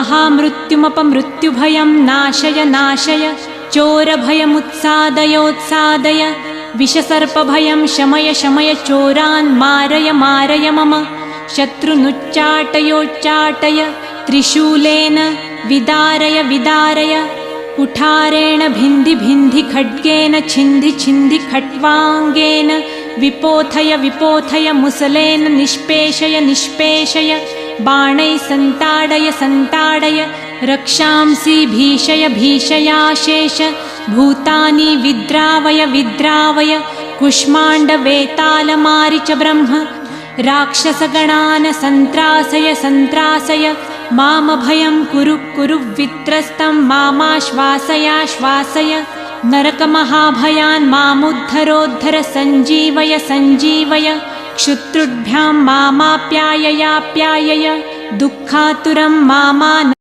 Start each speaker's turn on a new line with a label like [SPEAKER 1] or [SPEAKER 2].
[SPEAKER 1] महामृत्युमपमृत्युभयं नाशय नाशय चोरभयमुत्सादयोत्सादय विषसर्पभयं शमय शमय चोरान् मारय मारय मम शत्रुनुच्चाटयोच्चाटय त्रिशूलेन विदारय विदारय कुठारेण भिन्धि भिन्धि खड्गेन छिन्धि छिन्धि खट्वाङ्गेन विपोथय विपोथय मुसलेन निष्पेषय निष्पेषय बाणैः सन्ताडय सन्ताडय रक्षांसि भीषय भीषयाशेष भूतानि विद्रावय विद्रावय कुष्माण्डवेतालमारिच ब्रह्म राक्षसगणान् सन्त्रासय सन्त्रासय मामभयं कुरु कुरु वित्रस्तं मामाश्वासयाश्वासय नरकमहाभयान् मामुद्धरोद्धर सञ्जीवय सञ्जीवय क्षुत्रुभ्यां मामाप्याययाप्यायय दुःखातुरं मामान